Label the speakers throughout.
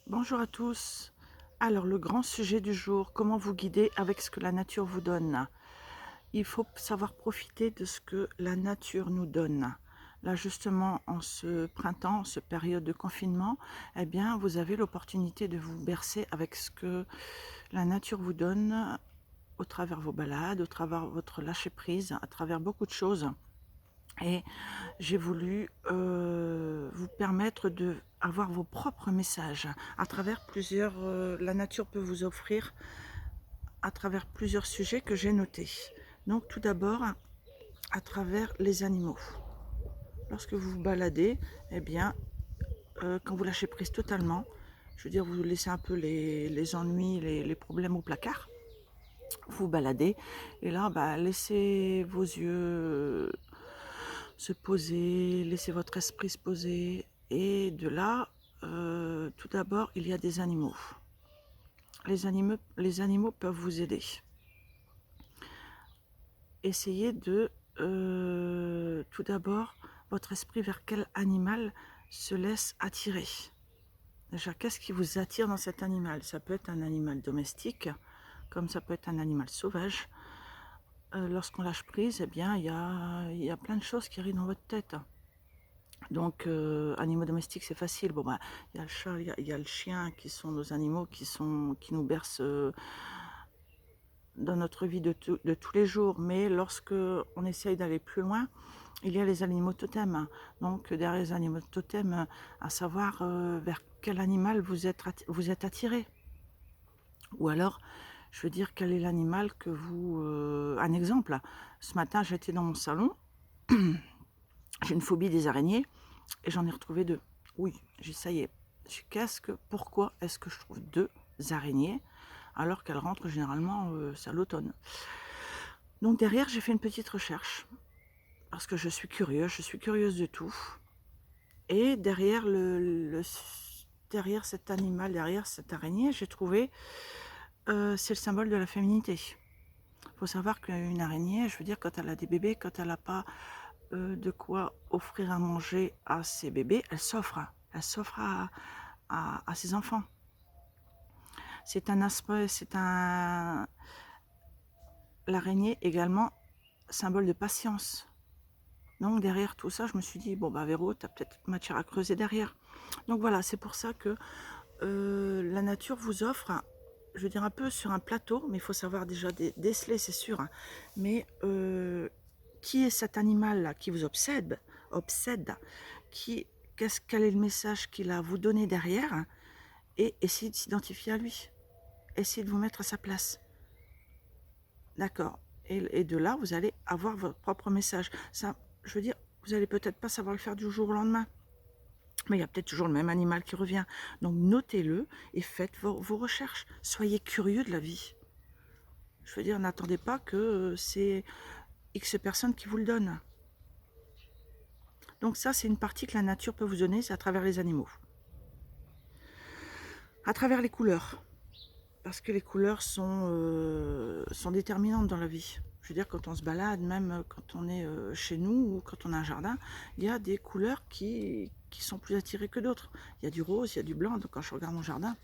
Speaker 1: Bonjour à tous. Alors, le grand sujet du jour, comment vous guider avec ce que la nature vous donne? Il faut savoir profiter de ce que la nature nous donne. Là, justement, en ce printemps, en cette période de confinement, eh bien, vous avez l'opportunité de vous bercer avec ce que la nature vous donne au travers vos balades, au travers votre lâcher-prise, à travers beaucoup de choses. Et j'ai voulu vous permettre de avoir vos propres messages à travers plusieurs, la nature peut vous offrir à travers plusieurs sujets que j'ai notés. Donc tout d'abord, à travers les animaux. Lorsque vous vous baladez, eh bien, quand vous lâchez prise totalement, je veux dire, vous laissez un peu les ennuis, les problèmes au placard, vous vous baladez, et là, bah, laissez vos yeux se poser, laissez votre esprit se poser. Et de là, tout d'abord, il y a des animaux. Les animaux peuvent vous aider. Essayez de, tout d'abord, votre esprit vers quel animal se laisse attirer. Déjà, qu'est-ce qui vous attire dans cet animal? Ça peut être un animal domestique, comme ça peut être un animal sauvage. Lorsqu'on lâche prise, eh bien, il y a plein de choses qui arrivent dans votre tête. Donc, animaux domestiques, c'est facile. Bon, bah, il y a le chat, il y a le chien, qui sont nos animaux qui nous bercent dans notre vie de tous les jours. Mais lorsque on essaye d'aller plus loin, il y a les animaux totems. Donc, derrière les animaux totems, à savoir vers quel animal vous êtes attiré. Ou alors, je veux dire, quel est l'animal que vous... un exemple, ce matin, j'étais dans mon salon, j'ai une phobie des araignées, et j'en ai retrouvé deux. Oui, ça y est. Pourquoi est-ce que je trouve deux araignées alors qu'elles rentrent généralement c'est à l'automne? Donc derrière, j'ai fait une petite recherche parce que je suis curieuse de tout. Et derrière derrière cet animal, derrière cette araignée, j'ai trouvé c'est le symbole de la féminité. Il faut savoir qu'une araignée, je veux dire, quand elle a des bébés, quand elle n'a pas de quoi offrir à manger à ses bébés, elle s'offre. Elle s'offre à ses enfants. C'est un aspect, l'araignée également, symbole de patience. Donc derrière tout ça, je me suis dit, bon bah Véro, tu as peut-être matière à creuser derrière. Donc voilà, c'est pour ça que la nature vous offre, je veux dire un peu sur un plateau, mais il faut savoir déjà déceler, c'est sûr. Hein. Mais qui est cet animal-là qui vous obsède, quel est le message qu'il a à vous donner derrière, hein, et essayez de s'identifier à lui. Essayez de vous mettre à sa place. D'accord. Et de là, vous allez avoir votre propre message. Ça, je veux dire, vous allez peut-être pas savoir le faire du jour au lendemain. Mais il y a peut-être toujours le même animal qui revient. Donc notez-le et faites vos recherches. Soyez curieux de la vie. Je veux dire, n'attendez pas que c'est X personnes qui vous le donnent. Donc ça, c'est une partie que la nature peut vous donner, c'est à travers les animaux. À travers les couleurs. Parce que les couleurs sont déterminantes dans la vie. Je veux dire, quand on se balade, même quand on est chez nous ou quand on a un jardin, il y a des couleurs qui sont plus attirées que d'autres. Il y a du rose, il y a du blanc. Donc quand je regarde mon jardin,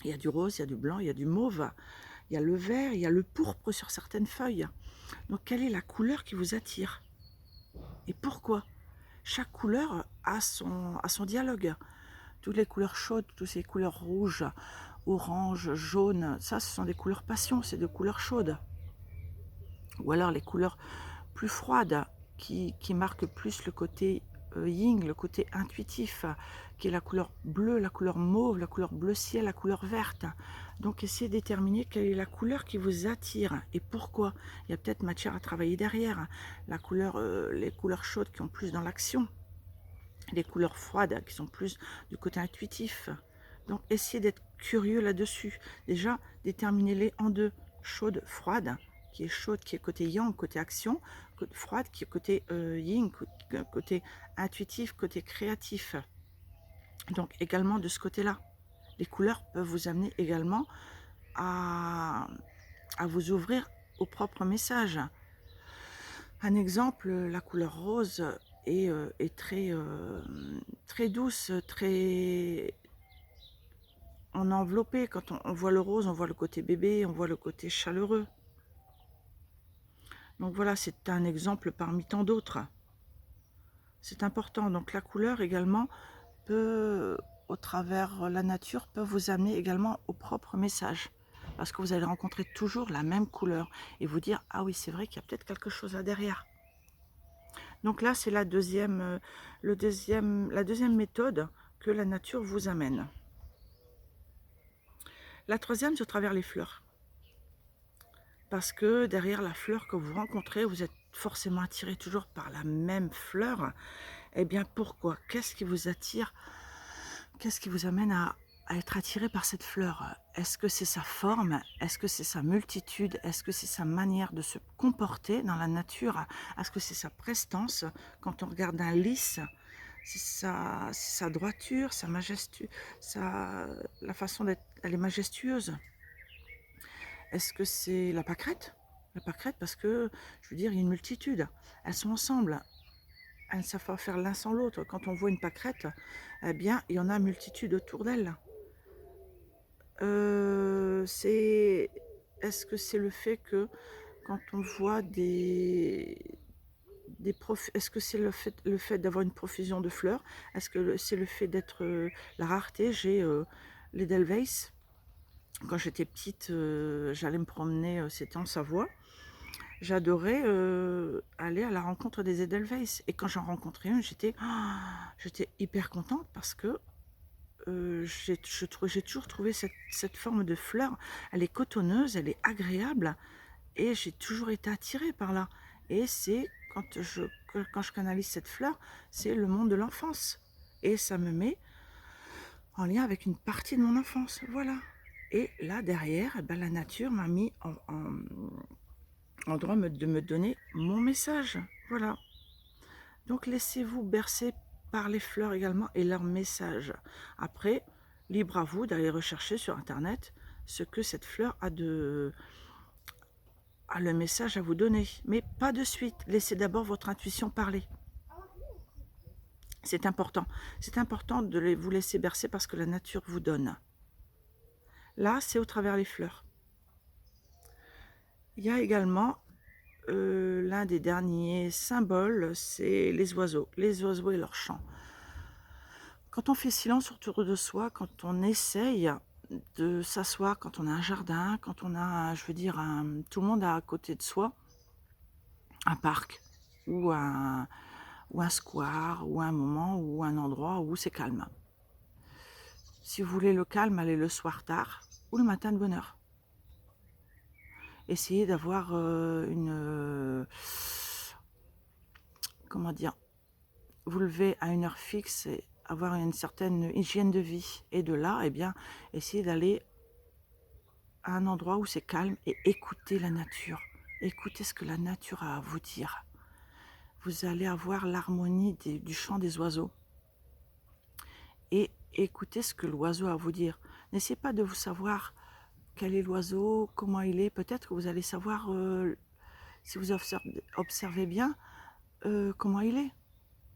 Speaker 1: il y a du rose, il y a du blanc, il y a du mauve, il y a le vert, il y a le pourpre sur certaines feuilles. Donc quelle est la couleur qui vous attire? Et pourquoi? Chaque couleur a son dialogue. Toutes les couleurs chaudes, toutes ces couleurs rouges, orange, jaune, ça ce sont des couleurs passion, c'est des couleurs chaudes. Ou alors les couleurs plus froides qui marquent plus le côté yin, le côté intuitif, qui est la couleur bleue, la couleur mauve, la couleur bleu ciel, la couleur verte. Donc essayez de déterminer quelle est la couleur qui vous attire et pourquoi. Il y a peut-être matière à travailler derrière. Les couleurs chaudes qui ont plus dans l'action, les couleurs froides qui sont plus du côté intuitif. Donc essayez d'être curieux là-dessus. Déjà, déterminez-les en deux. Chaude, froide, qui est chaude, qui est côté yang, côté action, froide, qui est côté yin, côté intuitif, côté créatif. Donc également de ce côté-là. Les couleurs peuvent vous amener également à vous ouvrir au propre message. Un exemple, la couleur rose est très douce, très on est enveloppé. Quand on voit le rose, on voit le côté bébé, on voit le côté chaleureux. Donc voilà, c'est un exemple parmi tant d'autres. C'est important. Donc la couleur également peut, au travers la nature, peut vous amener également au propre message. Parce que vous allez rencontrer toujours la même couleur et vous dire, ah oui, c'est vrai qu'il y a peut-être quelque chose là derrière. Donc là, c'est la deuxième méthode que la nature vous amène. La troisième, c'est au travers les fleurs. Parce que derrière la fleur que vous rencontrez, vous êtes forcément attiré toujours par la même fleur. Eh bien, pourquoi? Qu'est-ce qui vous attire? Qu'est-ce qui vous amène à être attiré par cette fleur? Est-ce que c'est sa forme? Est-ce que c'est sa multitude? Est-ce que c'est sa manière de se comporter dans la nature? Est-ce que c'est sa prestance? Quand on regarde un lys, c'est sa droiture, sa majestueux, la façon d'être, elle est majestueuse. Est-ce que c'est la pâquerette? La pâquerette, parce que, je veux dire, il y a une multitude. Elles sont ensemble. Elles ne savent pas faire l'un sans l'autre. Quand on voit une pâquerette, eh bien, il y en a une multitude autour d'elle. Est-ce que c'est le fait que quand on voit est-ce que c'est le fait d'avoir une profusion de fleurs? Est-ce que c'est le fait d'être la rareté? J'ai les Edelweiss. Quand j'étais petite, j'allais me promener, c'était en Savoie. J'adorais aller à la rencontre des Edelweiss. Et quand j'en rencontrais une, j'étais hyper contente parce que j'ai toujours trouvé cette forme de fleur. Elle est cotonneuse, elle est agréable et j'ai toujours été attirée par là. Et c'est quand je canalise cette fleur, c'est le monde de l'enfance. Et ça me met en lien avec une partie de mon enfance. Voilà. Et là, derrière, eh ben, la nature m'a mis en droit de me donner mon message. Voilà. Donc laissez-vous bercer par les fleurs également et leur message. Après, libre à vous d'aller rechercher sur internet ce que cette fleur a le message à vous donner. Mais pas de suite. Laissez d'abord votre intuition parler. C'est important. C'est important de vous laisser bercer parce que la nature vous donne. Là, c'est au travers les fleurs. Il y a également l'un des derniers symboles, c'est les oiseaux et leur chant. Quand on fait silence autour de soi, quand on essaye de s'asseoir, quand on a un jardin, quand on a, je veux dire, tout le monde a à côté de soi un parc ou un square ou un moment ou un endroit où c'est calme. Si vous voulez le calme, allez le soir tard ou le matin de bonne heure. Essayez d'avoir comment dire, vous levez à une heure fixe et avoir une certaine hygiène de vie. Et de là, eh bien, essayez d'aller à un endroit où c'est calme et écoutez la nature. Écoutez ce que la nature a à vous dire. Vous allez avoir l'harmonie du chant des oiseaux. Et écoutez ce que l'oiseau a à vous dire. N'essayez pas de vous savoir quel est l'oiseau, comment il est. Peut-être que vous allez savoir, si vous observez bien, comment il est.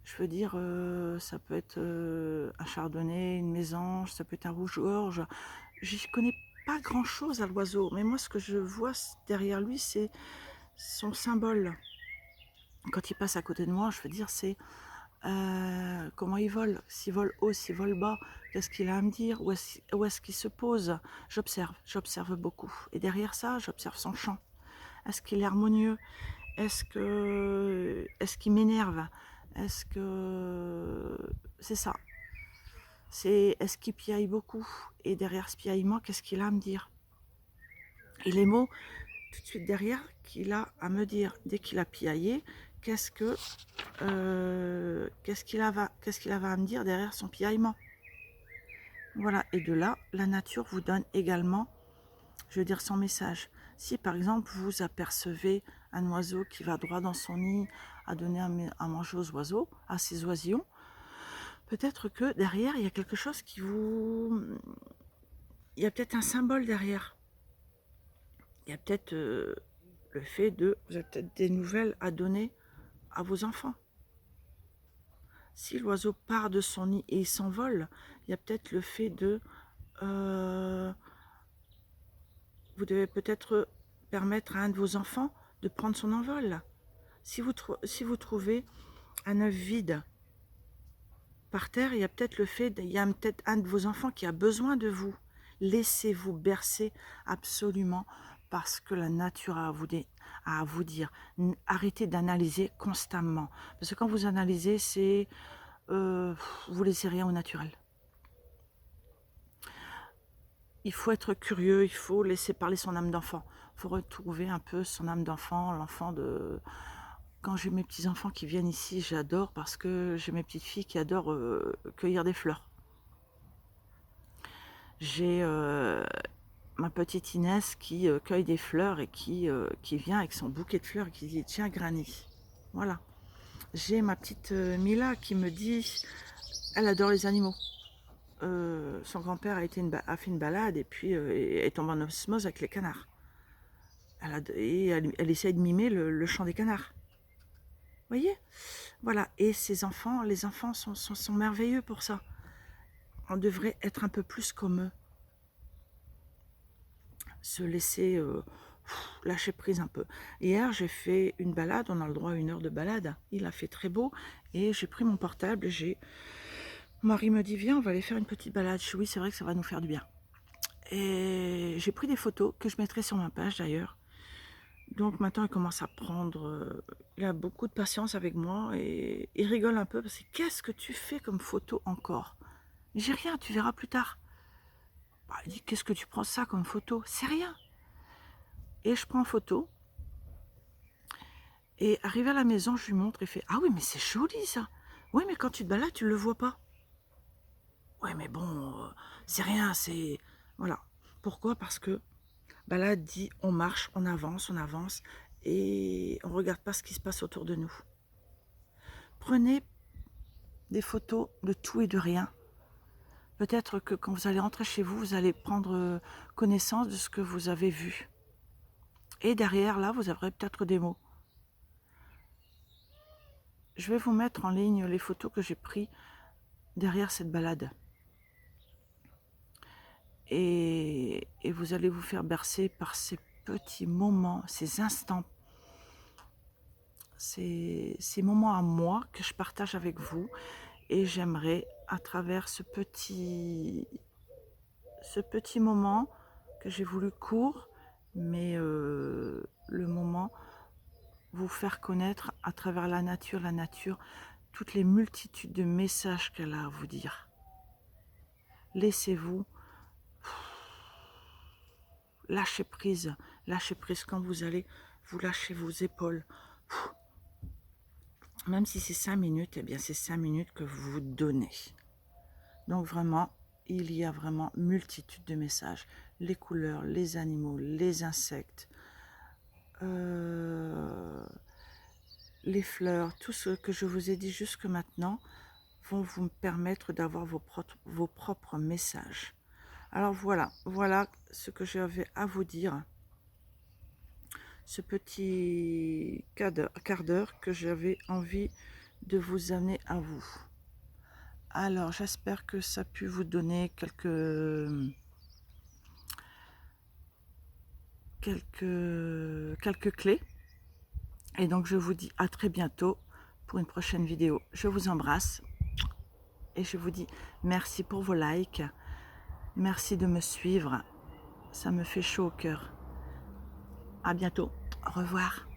Speaker 1: Je veux dire, ça peut être un chardonnay, une mésange, ça peut être un rouge-gorge. Je connais pas grand-chose à l'oiseau, mais moi, ce que je vois derrière lui, c'est son symbole. Quand il passe à côté de moi, je veux dire, c'est comment il vole. S'il vole haut, s'il vole bas, qu'est-ce qu'il a à me dire? Où est-ce qu'il se pose? J'observe beaucoup. Et derrière ça, j'observe son chant. Est-ce qu'il est harmonieux? Est-ce qu'il m'énerve? Est-ce que c'est ça? Est-ce qu'il piaille beaucoup? Et derrière ce piaillement, qu'est-ce qu'il a à me dire? Et les mots, tout de suite derrière, qu'il a à me dire. Dès qu'il a piaillé, qu'est-ce qu'il avait à me dire derrière son piaillement? Voilà, et de là, la nature vous donne également, je veux dire, son message. Si par exemple, vous apercevez un oiseau qui va droit dans son nid à donner à manger aux oiseaux, à ses oisillons, peut-être que derrière, il y a quelque chose il y a peut-être un symbole derrière. Il y a peut-être le fait vous avez peut-être des nouvelles à donner à vos enfants. Si l'oiseau part de son nid et il s'envole, il y a peut-être le fait vous devez peut-être permettre à un de vos enfants de prendre son envol. Si vous trouvez un œuf vide par terre, il y a peut-être peut-être un de vos enfants qui a besoin de vous. Laissez-vous bercer absolument parce que la nature a à vous dire. Arrêtez d'analyser constamment. Parce que quand vous analysez, vous laissez rien au naturel. Il faut être curieux, il faut laisser parler son âme d'enfant. Il faut retrouver un peu son âme d'enfant, l'enfant de... Quand j'ai mes petits-enfants qui viennent ici, j'adore parce que j'ai mes petites filles qui adorent cueillir des fleurs. J'ai ma petite Inès qui cueille des fleurs et qui vient avec son bouquet de fleurs et qui dit « Tiens, Granny ». Voilà. J'ai ma petite Mila qui me dit, elle adore les animaux. Son grand-père a fait une balade et puis est tombée en osmose avec les canards. Elle essaye de mimer le chant des canards. Vous voyez? Voilà. Et les enfants sont merveilleux pour ça. On devrait être un peu plus comme eux. Se laisser lâcher prise un peu. Hier, j'ai fait une balade, on a le droit à 1 heure de balade. Il a fait très beau et j'ai pris mon portable. Mon mari me dit, viens, on va aller faire une petite balade. Je dis, oui, c'est vrai que ça va nous faire du bien. Et j'ai pris des photos que je mettrai sur ma page d'ailleurs. Donc maintenant, il commence à prendre... il a beaucoup de patience avec moi et il rigole un peu parce que qu'est-ce que tu fais comme photo encore? J'ai rien, tu verras plus tard. Bah, il dit, qu'est-ce que tu prends ça comme photo? C'est rien. Et je prends photo. Et arrivé à la maison, je lui montre et fait, ah oui, mais c'est joli ça. Oui, mais quand tu te balades, tu le vois pas. Ouais, mais bon, c'est rien, c'est... Voilà. Pourquoi? Parce que balade dit, on marche, on avance, et on regarde pas ce qui se passe autour de nous. Prenez des photos de tout et de rien. Peut-être que quand vous allez rentrer chez vous, vous allez prendre connaissance de ce que vous avez vu. Et derrière, là, vous aurez peut-être des mots. Je vais vous mettre en ligne les photos que j'ai prises derrière cette balade. Et vous allez vous faire bercer par ces petits moments, ces instants, ces moments à moi que je partage avec vous. Et j'aimerais, à travers ce petit moment que j'ai voulu court, mais le moment, vous faire connaître à travers la nature, toutes les multitudes de messages qu'elle a à vous dire. Laissez-vous lâcher prise quand vous allez vous lâcher vos épaules. Même si c'est 5 minutes, eh bien c'est 5 minutes que vous vous donnez. Donc vraiment, il y a vraiment multitude de messages. Les couleurs, les animaux, les insectes, les fleurs, tout ce que je vous ai dit jusque maintenant vont vous permettre d'avoir vos propres messages. Alors voilà ce que j'avais à vous dire. Ce petit quart d'heure que j'avais envie de vous amener à vous. Alors, j'espère que ça a pu vous donner quelques clés. Et donc, je vous dis à très bientôt pour une prochaine vidéo. Je vous embrasse et je vous dis merci pour vos likes. Merci de me suivre. Ça me fait chaud au cœur. À bientôt. Au revoir.